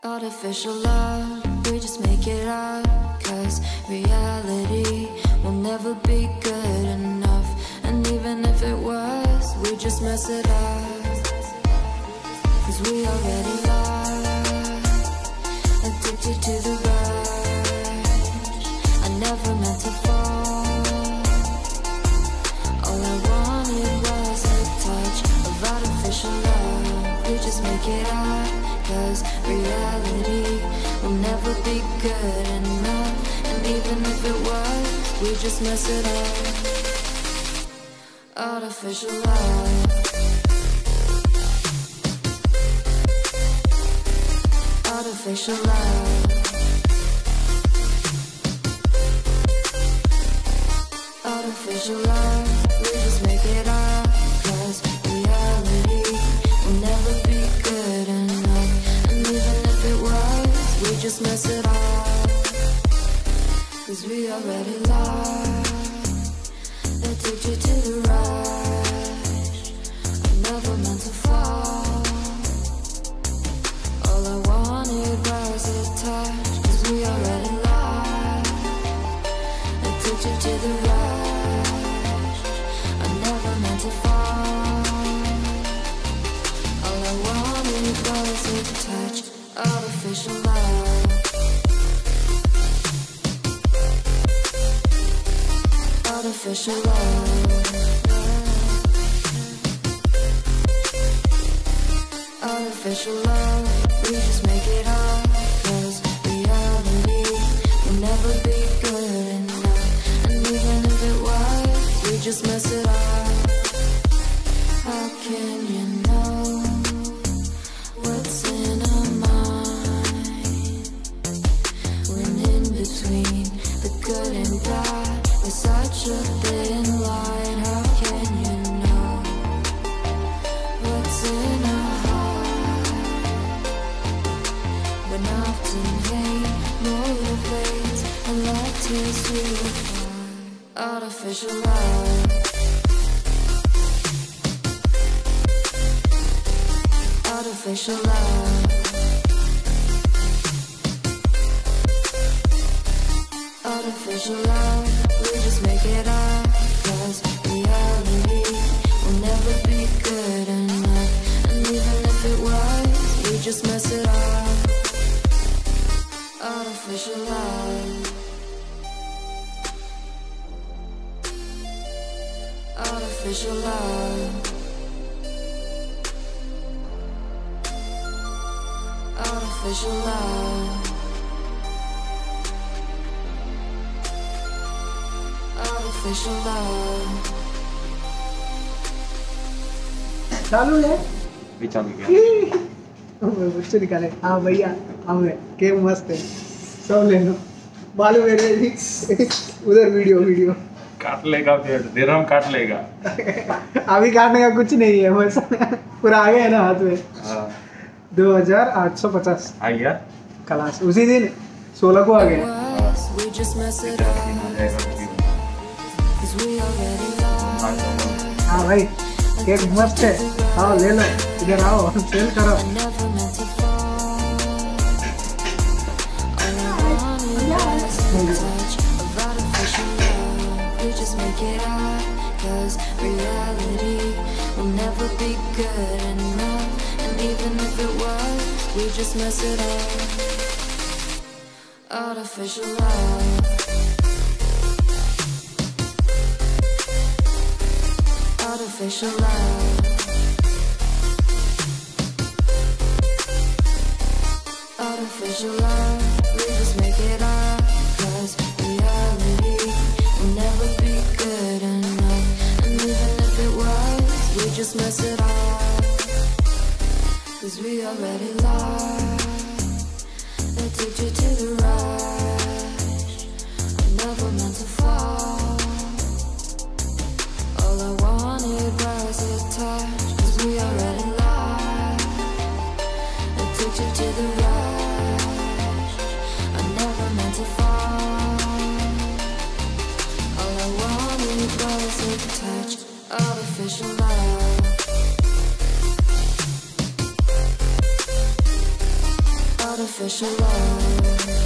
Artificial love, we just make it up, 'cause reality will never be good enough. And even if it was, we just mess it up, 'cause we already lost, addicted to the rush. I never meant to fall, all I wanted was a touch of artificial love. We just make it up, 'cause reality will never be good enough. And even if it was, we just mess it up. Artificial love, artificial love, artificial love. We just make it up, 'cause reality will never be good enough. And even if it was, we just mess it up, 'cause we already lost, addicted to the rush. I never meant to fall, all I wanted was a touch, 'cause we already lost, addicted to the rush. I never meant to fall, all I wanted was a touch. Artificial love, artificial love, artificial love. We just make it up, 'cause reality will never be good enough. And even if it was, we just mess it up. How can you know what's in our mind, when in between the good and bad is such a thin line? How can you know what's in our heart, when often hate motivates and love tears you apart? Artificial love, artificial love, artificial love. We just make it up, 'cause reality will never be good enough. And even if it was, we just mess it up. Artificial love, artificial love, artificial love, artificial love. चालू है भी चालू किया बच्चे निकाले। हाँ भैया, हम है गेम मस्त है, सब ले लो। बालू मेरे उधर वीडियो काट लेगा, फिर दिरहम काट लेगा। अभी काटने का कुछ नहीं है, बस पूरा आ गया है ना हाथ में। 2850 आ गया क्लास उसी दिन 16 को आ गया। हाँ भाई, केक मस्त है, आओ ले लो, इधर आओ, सेल करो। Make it up, 'cause reality will never be good enough. And even if it was, we just mess it up. Artificial love, artificial love, artificial love. We just make it up, 'cause reality will never be good enough. And even if it was, we just mess it up, 'cause we already lost, addicted to the rush. I never meant to fall, all I wanted was a touch, 'cause we already lost, addicted to the rush. I never meant to fall, all I wanted was a touch. Artificial love, artificial love.